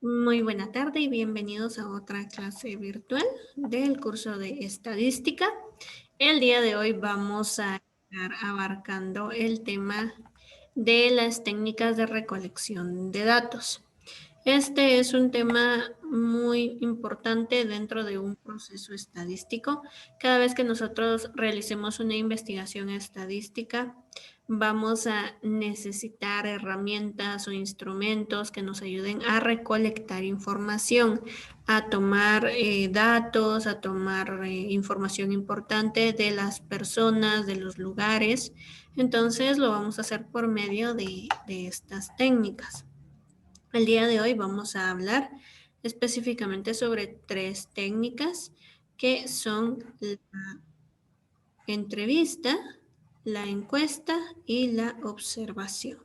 Muy buena tarde y bienvenidos a otra clase virtual del curso de estadística. El día de hoy vamos a estar abarcando el tema de las técnicas de recolección de datos. Este es un tema muy importante dentro de un proceso estadístico. Cada vez que nosotros realicemos una investigación estadística, vamos a necesitar herramientas o instrumentos que nos ayuden a recolectar información, a tomar datos, a tomar información importante de las personas, de los lugares. Entonces lo vamos a hacer por medio de estas técnicas. El día de hoy vamos a hablar específicamente sobre tres técnicas que son la entrevista, la encuesta y la observación.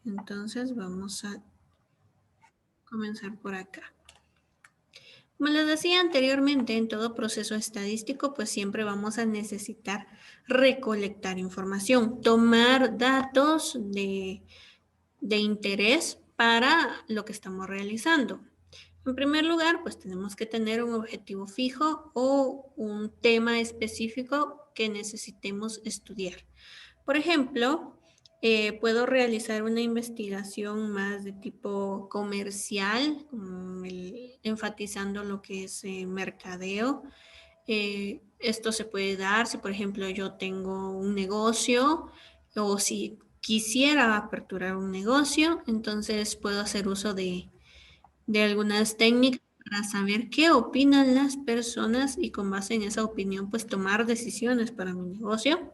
Entonces vamos a comenzar por acá. Como les decía anteriormente, en todo proceso estadístico, pues siempre vamos a necesitar recolectar información, tomar datos de interés para lo que estamos realizando. En primer lugar, pues tenemos que tener un objetivo fijo o un tema específico que necesitemos estudiar. Por ejemplo, puedo realizar una investigación más de tipo comercial, enfatizando lo que es mercadeo. Esto se puede dar si, por ejemplo, yo tengo un negocio o si quisiera aperturar un negocio, entonces puedo hacer uso de algunas técnicas para saber qué opinan las personas y con base en esa opinión, pues tomar decisiones para mi negocio.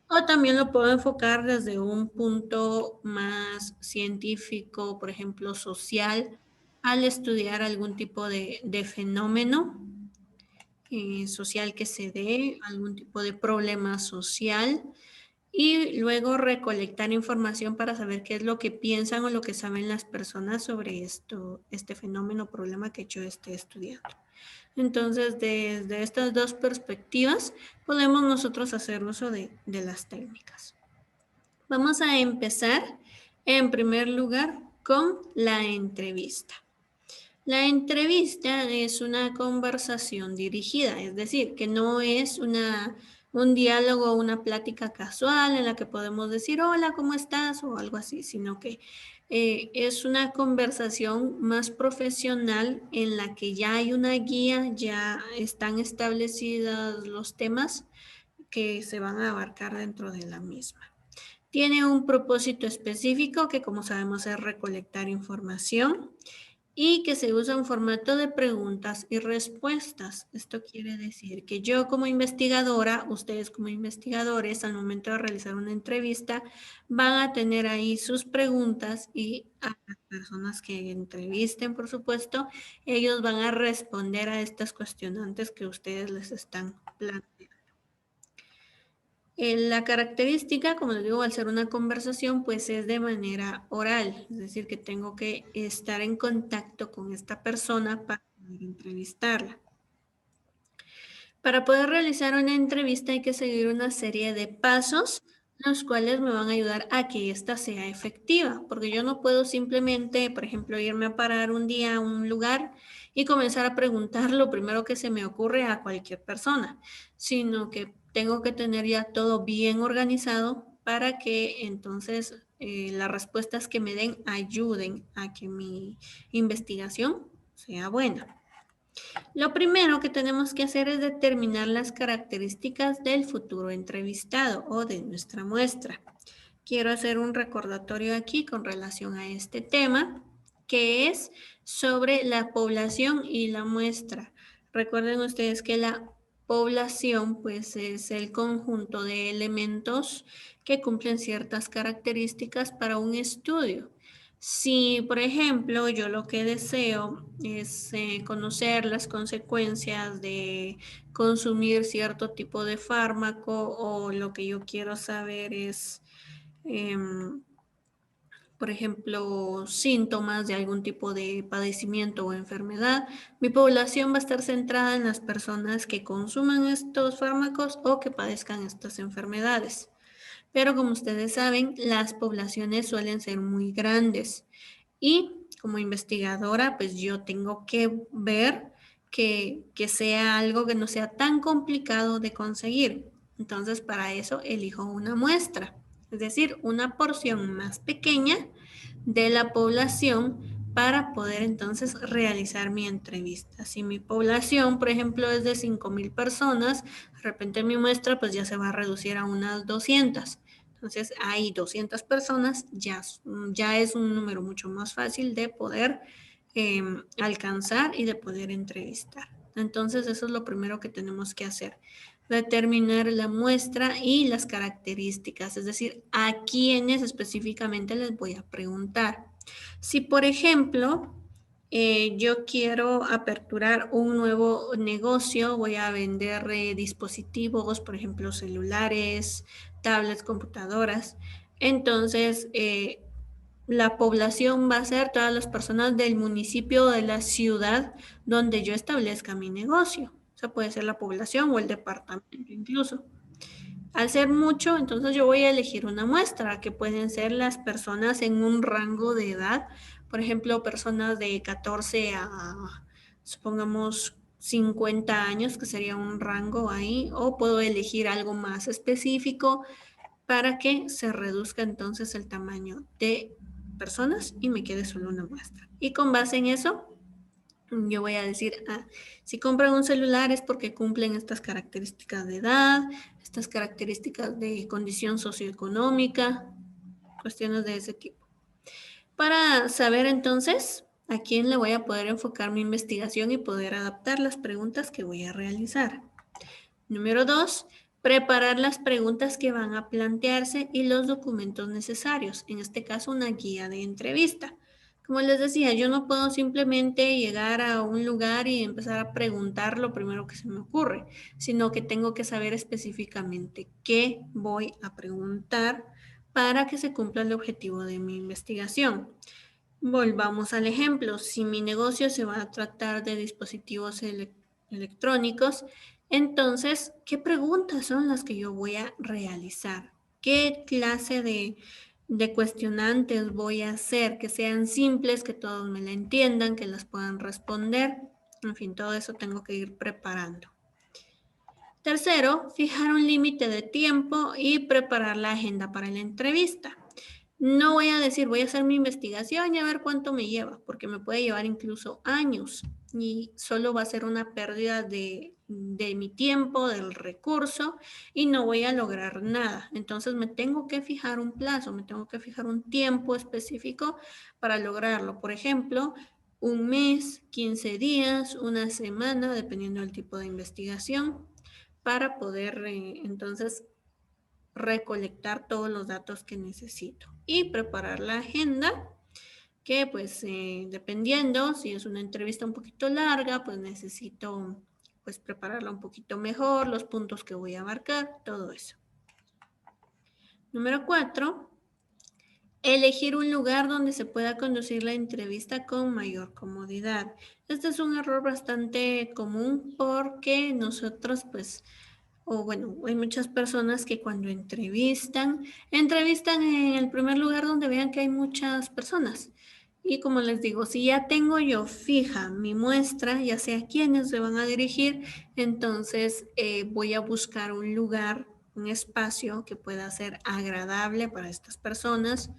O también lo puedo enfocar desde un punto más científico, por ejemplo, social, al estudiar algún tipo de fenómeno social que se dé, algún tipo de problema social y luego recolectar información para saber qué es lo que piensan o lo que saben las personas sobre esto, este fenómeno o problema que yo esté estudiando. Entonces, desde estas dos perspectivas, podemos nosotros hacer uso de las técnicas. Vamos a empezar en primer lugar con la entrevista. La entrevista es una conversación dirigida, es decir, que no es un diálogo o una plática casual en la que podemos decir, hola, ¿cómo estás? O algo así, sino que es una conversación más profesional en la que ya hay una guía, ya están establecidos los temas que se van a abarcar dentro de la misma. Tiene un propósito específico que, como sabemos, es recolectar información y que se usa en formato de preguntas y respuestas. Esto quiere decir que yo como investigadora, ustedes como investigadores, al momento de realizar una entrevista, van a tener ahí sus preguntas y a las personas que entrevisten, por supuesto, ellos van a responder a estas cuestionantes que ustedes les están planteando. La característica, como les digo, al ser una conversación, pues es de manera oral, es decir, que tengo que estar en contacto con esta persona para poder entrevistarla. Para poder realizar una entrevista hay que seguir una serie de pasos, los cuales me van a ayudar a que ésta sea efectiva, porque yo no puedo simplemente, por ejemplo, irme a parar un día a un lugar y comenzar a preguntar lo primero que se me ocurre a cualquier persona, sino que tengo que tener ya todo bien organizado para que entonces las respuestas que me den ayuden a que mi investigación sea buena. Lo primero que tenemos que hacer es determinar las características del futuro entrevistado o de nuestra muestra. Quiero hacer un recordatorio aquí con relación a este tema, que es sobre la población y la muestra. Recuerden ustedes que la población pues es el conjunto de elementos que cumplen ciertas características para un estudio. Si, por ejemplo, yo lo que deseo es conocer las consecuencias de consumir cierto tipo de fármaco o lo que yo quiero saber es, por ejemplo, síntomas de algún tipo de padecimiento o enfermedad, mi población va a estar centrada en las personas que consuman estos fármacos o que padezcan estas enfermedades. Pero como ustedes saben, las poblaciones suelen ser muy grandes y como investigadora, pues yo tengo que ver que sea algo que no sea tan complicado de conseguir. Entonces, para eso elijo una muestra, es decir, una porción más pequeña de la población para poder entonces realizar mi entrevista. Si mi población, por ejemplo, es de 5,000 personas, de repente mi muestra pues ya se va a reducir a unas 200. Entonces, hay 200 personas, ya es un número mucho más fácil de poder alcanzar y de poder entrevistar. Entonces, eso es lo primero que tenemos que hacer. Determinar la muestra y las características, es decir, a quiénes específicamente les voy a preguntar. Si, por ejemplo, yo quiero aperturar un nuevo negocio, voy a vender dispositivos, por ejemplo, celulares, tablets, computadoras. Entonces, la población va a ser todas las personas del municipio o de la ciudad donde yo establezca mi negocio. O sea, puede ser la población o el departamento incluso. Al ser mucho, entonces yo voy a elegir una muestra, que pueden ser las personas en un rango de edad, por ejemplo, personas de 14 a, supongamos, 50 años, que sería un rango ahí, o puedo elegir algo más específico para que se reduzca entonces el tamaño de personas y me quede solo una muestra. Y con base en eso, yo voy a decir, si compran un celular es porque cumplen estas características de edad, estas características de condición socioeconómica, cuestiones de ese tipo. Para saber entonces a quién le voy a poder enfocar mi investigación y poder adaptar las preguntas que voy a realizar. Número 2, preparar las preguntas que van a plantearse y los documentos necesarios, en este caso una guía de entrevista. Como les decía, yo no puedo simplemente llegar a un lugar y empezar a preguntar lo primero que se me ocurre, sino que tengo que saber específicamente qué voy a preguntar para que se cumpla el objetivo de mi investigación. Volvamos al ejemplo. Si mi negocio se va a tratar de dispositivos electrónicos, entonces, ¿qué preguntas son las que yo voy a realizar? ¿Qué clase de cuestionantes voy a hacer? Que sean simples, que todos me la entiendan, que las puedan responder. En fin, todo eso tengo que ir preparando. Tercero, fijar un límite de tiempo y preparar la agenda para la entrevista. No voy a decir, voy a hacer mi investigación y a ver cuánto me lleva, porque me puede llevar incluso años y solo va a ser una pérdida de mi tiempo, del recurso y no voy a lograr nada. Entonces me tengo que fijar un plazo, me tengo que fijar un tiempo específico para lograrlo. Por ejemplo, un mes, 15 días, una semana, dependiendo del tipo de investigación, para poder entonces recolectar todos los datos que necesito y preparar la agenda que pues dependiendo si es una entrevista un poquito larga, pues necesito pues prepararla un poquito mejor, los puntos que voy a abarcar, todo eso. Número 4, elegir un lugar donde se pueda conducir la entrevista con mayor comodidad. Este es un error bastante común porque nosotros pues o bueno, hay muchas personas que cuando entrevistan en el primer lugar donde vean que hay muchas personas. Y como les digo, si ya tengo yo fija mi muestra, ya sé a quiénes se van a dirigir, entonces voy a buscar un lugar, un espacio que pueda ser agradable para estas personas.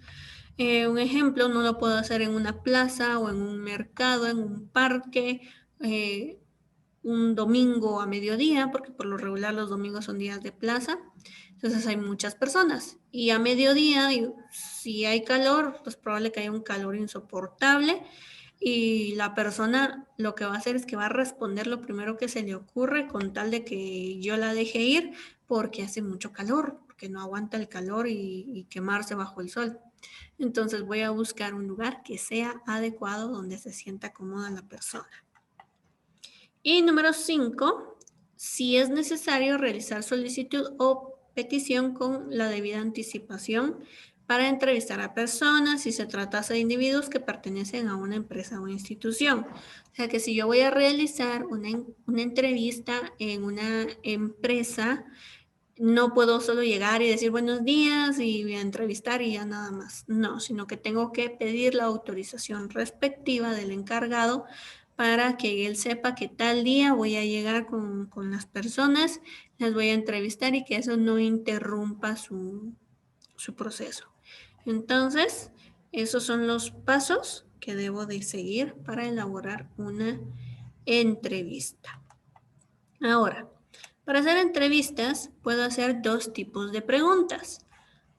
Un ejemplo, no lo puedo hacer en una plaza o en un mercado, en un parque. Un domingo a mediodía, porque por lo regular los domingos son días de plaza, entonces hay muchas personas. Y a mediodía, si hay calor, pues probable que haya un calor insoportable y la persona lo que va a hacer es que va a responder lo primero que se le ocurre con tal de que yo la deje ir porque hace mucho calor, porque no aguanta el calor y quemarse bajo el sol. Entonces voy a buscar un lugar que sea adecuado donde se sienta cómoda la persona. Y número 5, si es necesario realizar solicitud o petición con la debida anticipación para entrevistar a personas si se tratase de individuos que pertenecen a una empresa o institución. O sea que si yo voy a realizar una entrevista en una empresa, no puedo solo llegar y decir buenos días y voy a entrevistar y ya nada más. No, sino que tengo que pedir la autorización respectiva del encargado para que él sepa que tal día voy a llegar con las personas, las voy a entrevistar y que eso no interrumpa su proceso. Entonces, esos son los pasos que debo de seguir para elaborar una entrevista. Ahora, para hacer entrevistas puedo hacer dos tipos de preguntas.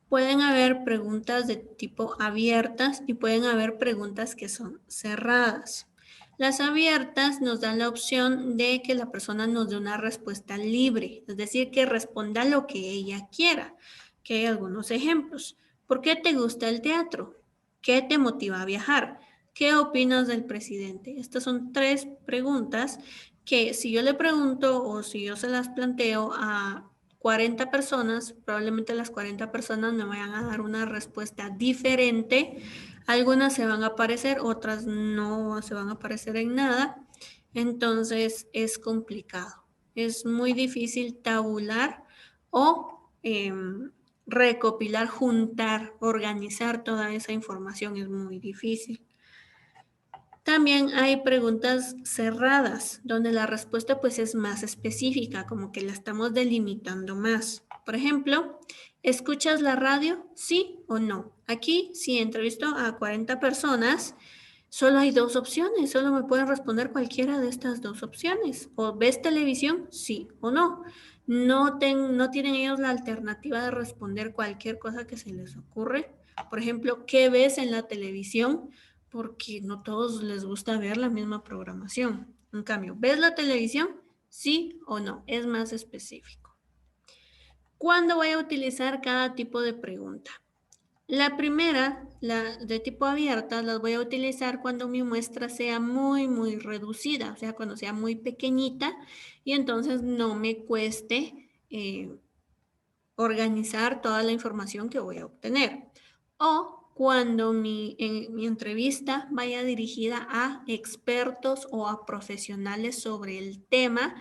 Pueden haber preguntas de tipo abiertas y pueden haber preguntas que son cerradas. Las abiertas nos dan la opción de que la persona nos dé una respuesta libre, es decir, que responda lo que ella quiera. Que hay algunos ejemplos. ¿Por qué te gusta el teatro? ¿Qué te motiva a viajar? ¿Qué opinas del presidente? Estas son tres preguntas que si yo le pregunto o si yo se las planteo a 40 personas, probablemente las 40 personas me vayan a dar una respuesta diferente. Algunas se van a parecer, otras no se van a parecer en nada. Entonces es complicado. Es muy difícil tabular o recopilar, juntar, organizar toda esa información. Es muy difícil. También hay preguntas cerradas, donde la respuesta pues es más específica, como que la estamos delimitando más. Por ejemplo, ¿escuchas la radio? ¿Sí o no? Aquí, si entrevisto a 40 personas, solo hay dos opciones, solo me pueden responder cualquiera de estas dos opciones. O ves televisión, sí o no. No tienen ellos la alternativa de responder cualquier cosa que se les ocurre. Por ejemplo, ¿qué ves en la televisión? Porque no todos les gusta ver la misma programación. En cambio, ¿ves la televisión? Sí o no, es más específico. ¿Cuándo voy a utilizar cada tipo de pregunta? La primera, la de tipo abierta, las voy a utilizar cuando mi muestra sea muy reducida, o sea, cuando sea muy pequeñita y entonces no me cueste organizar toda la información que voy a obtener. O cuando mi entrevista vaya dirigida a expertos o a profesionales sobre el tema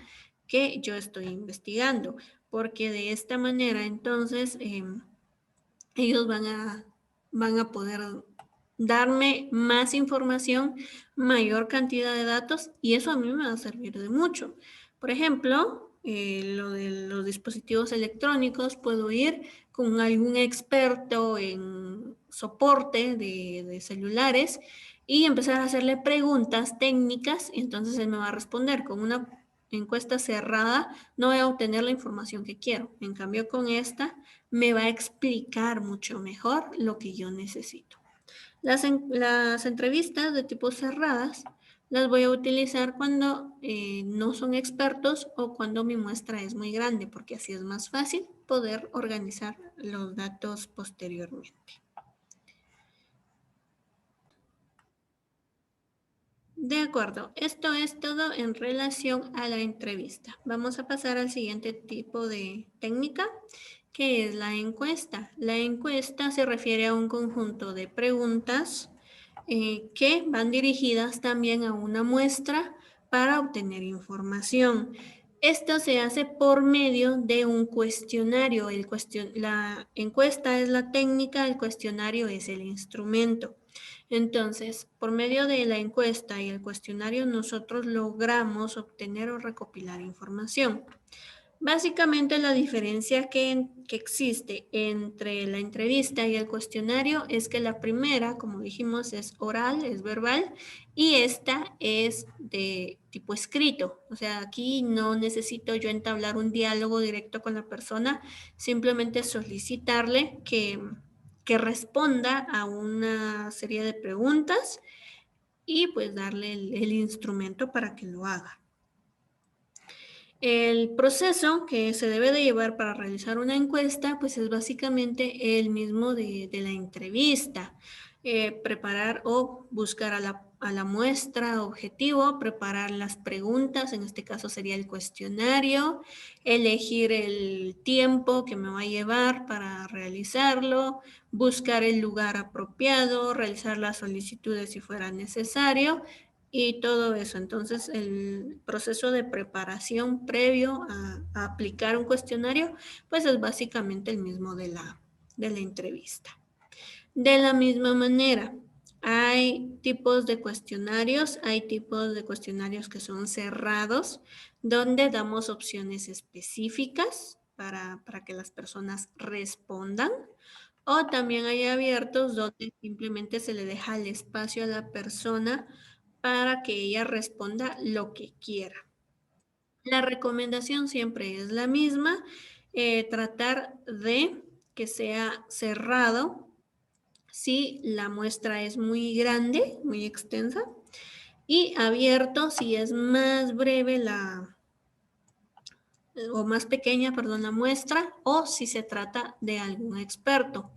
que yo estoy investigando, porque de esta manera entonces ellos van a poder darme más información, mayor cantidad de datos y eso a mí me va a servir de mucho. Por ejemplo, lo de los dispositivos electrónicos, puedo ir con algún experto en soporte de celulares y empezar a hacerle preguntas técnicas, y entonces él me va a responder con una encuesta cerrada, no voy a obtener la información que quiero. En cambio, con esta me va a explicar mucho mejor lo que yo necesito. Las entrevistas de tipo cerradas las voy a utilizar cuando no son expertos o cuando mi muestra es muy grande, porque así es más fácil poder organizar los datos posteriormente. De acuerdo, esto es todo en relación a la entrevista. Vamos a pasar al siguiente tipo de técnica, que es la encuesta. La encuesta se refiere a un conjunto de preguntas que van dirigidas también a una muestra para obtener información. Esto se hace por medio de un cuestionario. La encuesta es la técnica, el cuestionario es el instrumento. Entonces, por medio de la encuesta y el cuestionario, nosotros logramos obtener o recopilar información. Básicamente la diferencia que existe entre la entrevista y el cuestionario es que la primera, como dijimos, es oral, es verbal, y esta es de tipo escrito. O sea, aquí no necesito yo entablar un diálogo directo con la persona, simplemente solicitarle que responda a una serie de preguntas y pues darle el instrumento para que lo haga. El proceso que se debe de llevar para realizar una encuesta, pues es básicamente el mismo de la entrevista. Preparar o buscar a la muestra objetivo, preparar las preguntas, en este caso sería el cuestionario, elegir el tiempo que me va a llevar para realizarlo, buscar el lugar apropiado, realizar las solicitudes si fuera necesario y todo eso. Entonces, el proceso de preparación previo a aplicar un cuestionario, pues es básicamente el mismo de la entrevista. De la misma manera, hay tipos de cuestionarios que son cerrados, donde damos opciones específicas para que las personas respondan. O también hay abiertos donde simplemente se le deja el espacio a la persona para que ella responda lo que quiera. La recomendación siempre es la misma, tratar de que sea cerrado si la muestra es muy grande, muy extensa, y abierto si es más breve o más pequeña, perdón, la muestra, o si se trata de algún experto.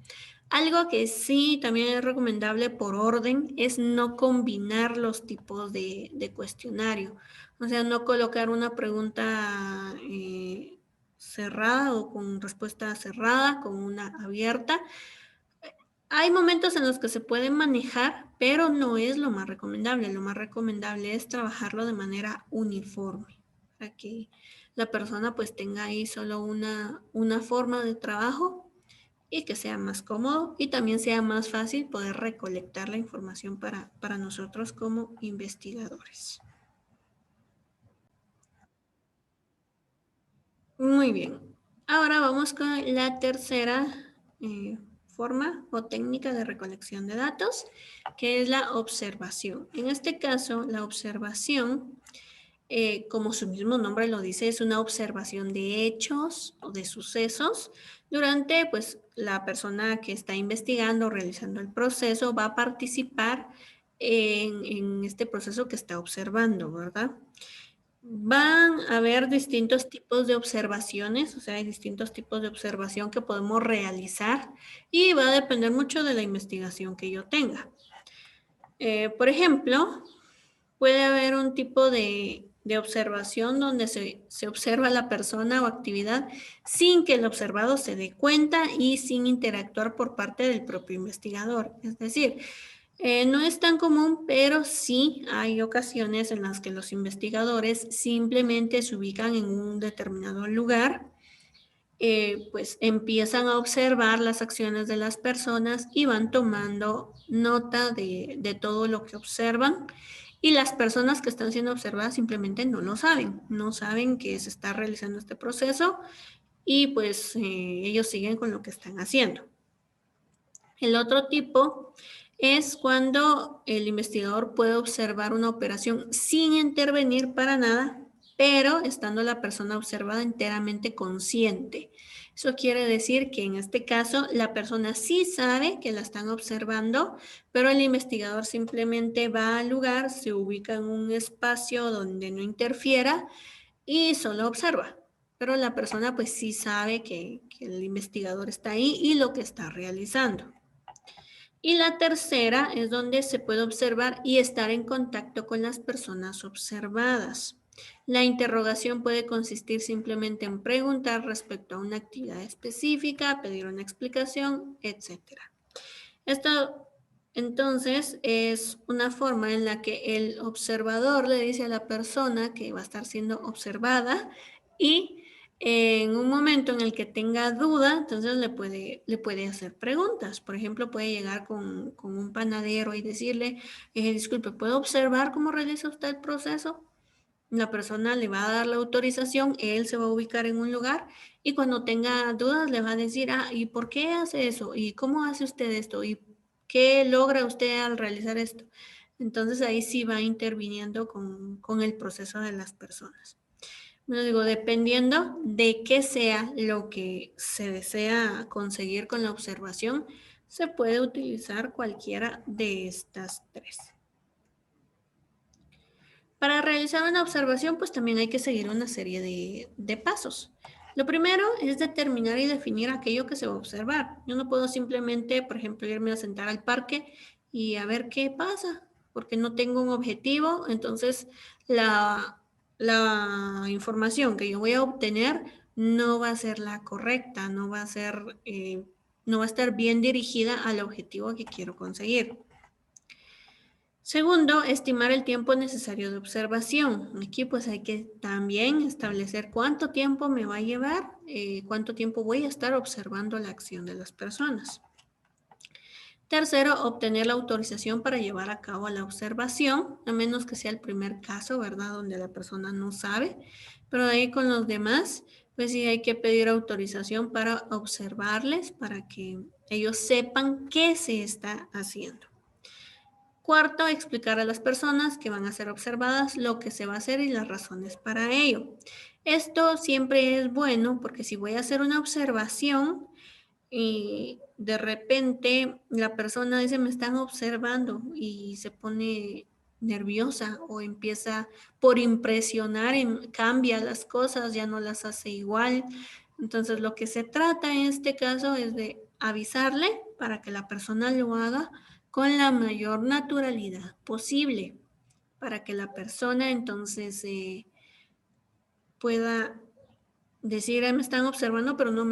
Algo que sí también es recomendable por orden es no combinar los tipos de cuestionario. O sea, no colocar una pregunta cerrada o con respuesta cerrada, con una abierta. Hay momentos en los que se puede manejar, pero no es lo más recomendable. Lo más recomendable es trabajarlo de manera uniforme, para que la persona pues tenga ahí solo una forma de trabajo y que sea más cómodo y también sea más fácil poder recolectar la información para nosotros como investigadores. Muy bien. Ahora vamos con la tercera forma o técnica de recolección de datos, que es la observación. En este caso, la observación, como su mismo nombre lo dice, es una observación de hechos o de sucesos durante, pues, la persona que está investigando, realizando el proceso, va a participar en este proceso que está observando, ¿verdad? Van a haber distintos tipos de observaciones, o sea, hay distintos tipos de observación que podemos realizar y va a depender mucho de la investigación que yo tenga. Por ejemplo, puede haber un tipo de observación donde se observa a la persona o actividad sin que el observado se dé cuenta y sin interactuar por parte del propio investigador. Es decir, no es tan común, pero sí hay ocasiones en las que los investigadores simplemente se ubican en un determinado lugar, pues empiezan a observar las acciones de las personas y van tomando nota de todo lo que observan. Y las personas que están siendo observadas simplemente no lo saben, no saben que se está realizando este proceso y pues ellos siguen con lo que están haciendo. El otro tipo es cuando el investigador puede observar una operación sin intervenir para nada, pero estando la persona observada enteramente consciente. Eso quiere decir que en este caso la persona sí sabe que la están observando, pero el investigador simplemente va al lugar, se ubica en un espacio donde no interfiera y solo observa. Pero la persona pues sí sabe que el investigador está ahí y lo que está realizando. Y la tercera es donde se puede observar y estar en contacto con las personas observadas. La interrogación puede consistir simplemente en preguntar respecto a una actividad específica, pedir una explicación, etc. Esto entonces es una forma en la que el observador le dice a la persona que va a estar siendo observada y en un momento en el que tenga duda, entonces le puede hacer preguntas. Por ejemplo, puede llegar con un panadero y decirle, disculpe, ¿puedo observar cómo realiza usted el proceso? La persona le va a dar la autorización, él se va a ubicar en un lugar y cuando tenga dudas le va a decir, ¿y por qué hace eso? ¿Y cómo hace usted esto? ¿Y qué logra usted al realizar esto? Entonces ahí sí va interviniendo con el proceso de las personas. Bueno, digo, dependiendo de qué sea lo que se desea conseguir con la observación, se puede utilizar cualquiera de estas tres. Para realizar una observación, pues también hay que seguir una serie de pasos. Lo primero es determinar y definir aquello que se va a observar. Yo no puedo simplemente, por ejemplo, irme a sentar al parque y a ver qué pasa, porque no tengo un objetivo. Entonces, la información que yo voy a obtener no va a ser la correcta, no va a ser, no va a estar bien dirigida al objetivo que quiero conseguir. Segundo, estimar el tiempo necesario de observación. Aquí pues hay que también establecer cuánto tiempo me va a llevar, cuánto tiempo voy a estar observando la acción de las personas. Tercero, obtener la autorización para llevar a cabo la observación, a menos que sea el primer caso, ¿verdad? Donde la persona no sabe, pero ahí con los demás, pues sí hay que pedir autorización para observarles, para que ellos sepan qué se está haciendo. Cuarto, explicar a las personas que van a ser observadas lo que se va a hacer y las razones para ello. Esto siempre es bueno porque si voy a hacer una observación y de repente la persona dice me están observando y se pone nerviosa o empieza por impresionar, cambia las cosas, ya no las hace igual. Entonces lo que se trata en este caso es de avisarle para que la persona lo haga con la mayor naturalidad posible, para que la persona entonces pueda decir, me están observando, pero no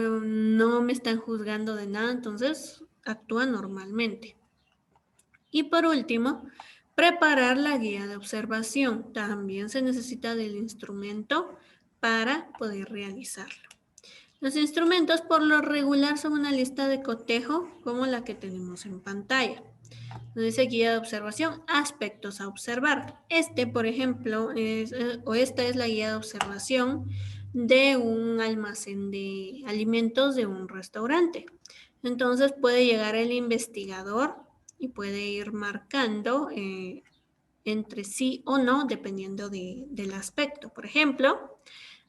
me están juzgando de nada, entonces actúa normalmente. Y por último, preparar la guía de observación. También se necesita del instrumento para poder realizarlo. Los instrumentos por lo regular son una lista de cotejo como la que tenemos en pantalla. Donde dice guía de observación, aspectos a observar. Por ejemplo, esta es la guía de observación de un almacén de alimentos de un restaurante. Entonces puede llegar el investigador y puede ir marcando entre sí o no, dependiendo del aspecto. Por ejemplo,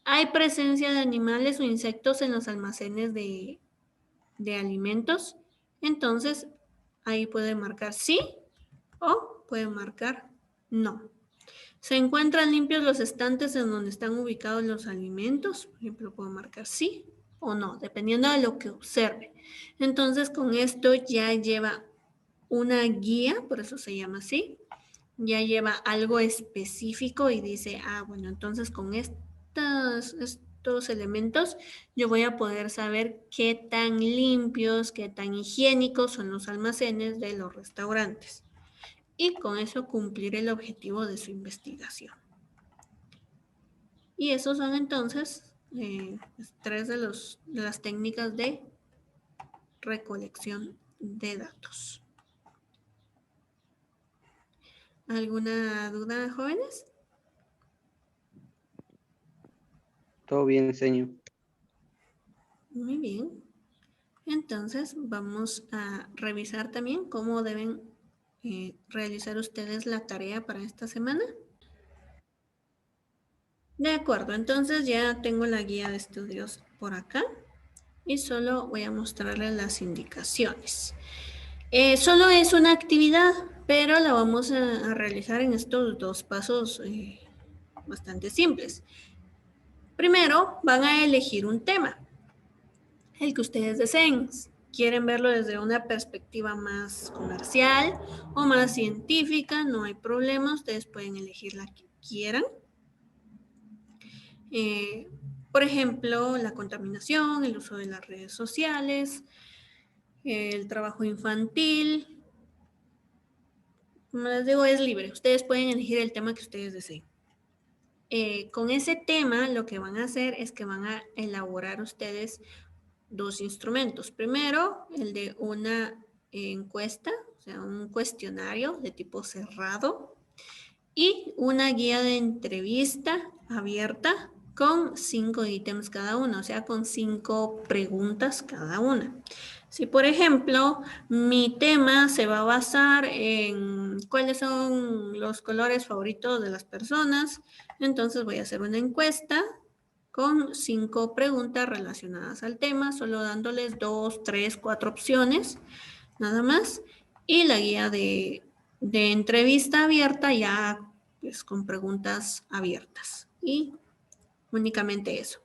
hay presencia de animales o insectos en los almacenes de alimentos. Entonces, ahí puede marcar sí o puede marcar no. ¿Se encuentran limpios los estantes en donde están ubicados los alimentos? Por ejemplo, puedo marcar sí o no, dependiendo de lo que observe. Entonces, con esto ya lleva una guía, por eso se llama así, ya lleva algo específico y dice, bueno, entonces con estos elementos yo voy a poder saber qué tan limpios, qué tan higiénicos son los almacenes de los restaurantes. Y con eso cumplir el objetivo de su investigación. Y esos son entonces tres de las técnicas de recolección de datos. ¿Alguna duda, jóvenes? Todo bien, señor. Muy bien. Entonces vamos a revisar también cómo deben realizar ustedes la tarea para esta semana. De acuerdo, entonces ya tengo la guía de estudios por acá y solo voy a mostrarles las indicaciones. Solo es una actividad, pero la vamos a realizar en estos dos pasos bastante simples. Primero, van a elegir un tema, el que ustedes deseen. Quieren verlo desde una perspectiva más comercial o más científica, no hay problema, ustedes pueden elegir la que quieran. Por ejemplo, la contaminación, el uso de las redes sociales, el trabajo infantil. Como les digo, es libre. Ustedes pueden elegir el tema que ustedes deseen. Con ese tema, lo que van a hacer es que van a elaborar ustedes dos instrumentos. Primero, el de una encuesta, o sea, un cuestionario de tipo cerrado y una guía de entrevista abierta con 5 ítems cada uno, o sea, con 5 preguntas cada una. Si, por ejemplo, mi tema se va a basar en cuáles son los colores favoritos de las personas, entonces voy a hacer una encuesta con 5 preguntas relacionadas al tema, solo dándoles 2, 3, 4 opciones, nada más. Y la guía de entrevista abierta ya pues con preguntas abiertas. Y únicamente eso.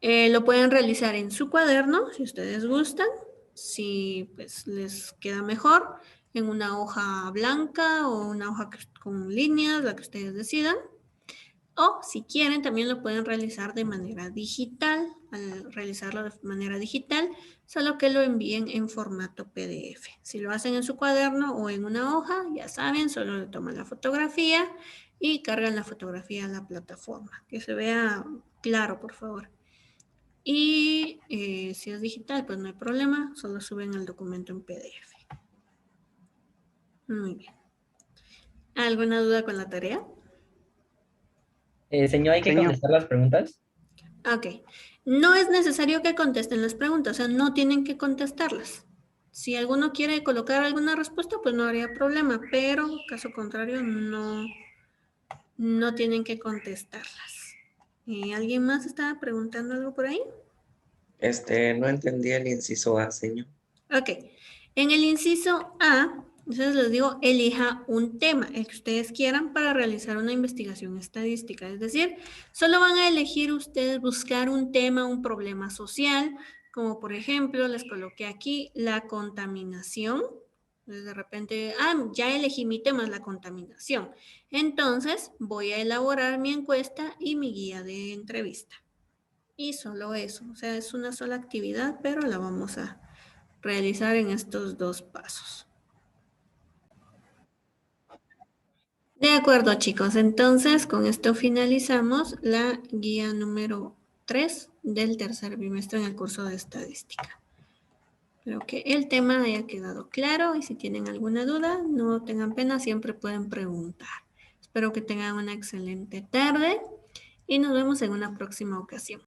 Lo pueden realizar en su cuaderno, si ustedes gustan, si pues les queda mejor, en una hoja blanca o una hoja con líneas, la que ustedes decidan. O si quieren, también lo pueden realizar de manera digital. Al realizarlo de manera digital, solo que lo envíen en formato PDF. Si lo hacen en su cuaderno o en una hoja, ya saben, solo le toman la fotografía y cargan la fotografía a la plataforma. Que se vea claro, por favor. Y si es digital, pues no hay problema, solo suben el documento en PDF. Muy bien. ¿Alguna duda con la tarea? Señor, ¿hay que Señor, contestar las preguntas? Ok. No es necesario que contesten las preguntas, o sea, no tienen que contestarlas. Si alguno quiere colocar alguna respuesta, pues no habría problema, pero caso contrario, no tienen que contestarlas. ¿Alguien más estaba preguntando algo por ahí? No entendí el inciso A, señor. Ok. En el inciso A, entonces les digo, elija un tema, el que ustedes quieran para realizar una investigación estadística. Es decir, solo van a elegir ustedes buscar un tema, un problema social, como por ejemplo, les coloqué aquí la contaminación. Entonces, de repente, ya elegí mi tema, es la contaminación. Entonces, voy a elaborar mi encuesta y mi guía de entrevista. Y solo eso, o sea, es una sola actividad, pero la vamos a realizar en estos dos pasos. De acuerdo, chicos. Entonces, con esto finalizamos la guía número 3 del tercer bimestre en el curso de estadística. Espero que el tema haya quedado claro y si tienen alguna duda, no tengan pena, siempre pueden preguntar. Espero que tengan una excelente tarde y nos vemos en una próxima ocasión.